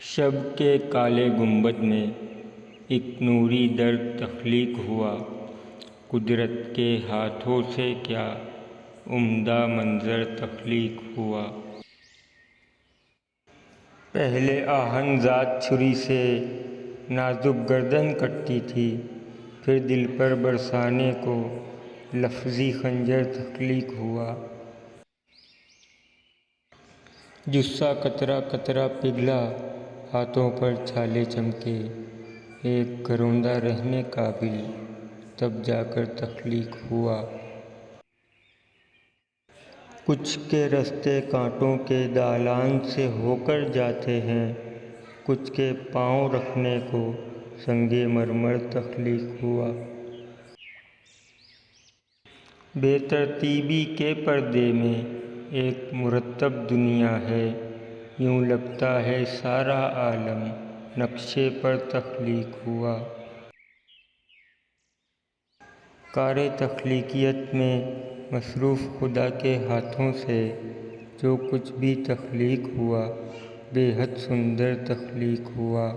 شب کے کالے گنبد میں ایک نوری در تخلیق ہوا، قدرت کے ہاتھوں سے کیا عمدہ منظر تخلیق ہوا۔ پہلے آہن ذات چھری سے نازک گردن کٹتی تھی، پھر دل پر برسانے کو لفظی خنجر تخلیق ہوا۔ جثہ قطرہ قطرہ پگھلا، ہاتھوں پر چھالے چمکے، ایک گروندہ رہنے قابل تب جا کر تخلیق ہوا۔ کچھ کے رستے کانٹوں کے دالان سے ہو کر جاتے ہیں، کچھ کے پاؤں رکھنے کو سنگ مرمر تخلیق ہوا۔ بے ترتیبی کے پردے میں ایک مرتب دنیا ہے، یوں لگتا ہے سارا عالم نقشے پر تخلیق ہوا۔ کار تخلیقیت میں مصروف خدا کے ہاتھوں سے جو کچھ بھی تخلیق ہوا، بے حد سندر تخلیق ہوا۔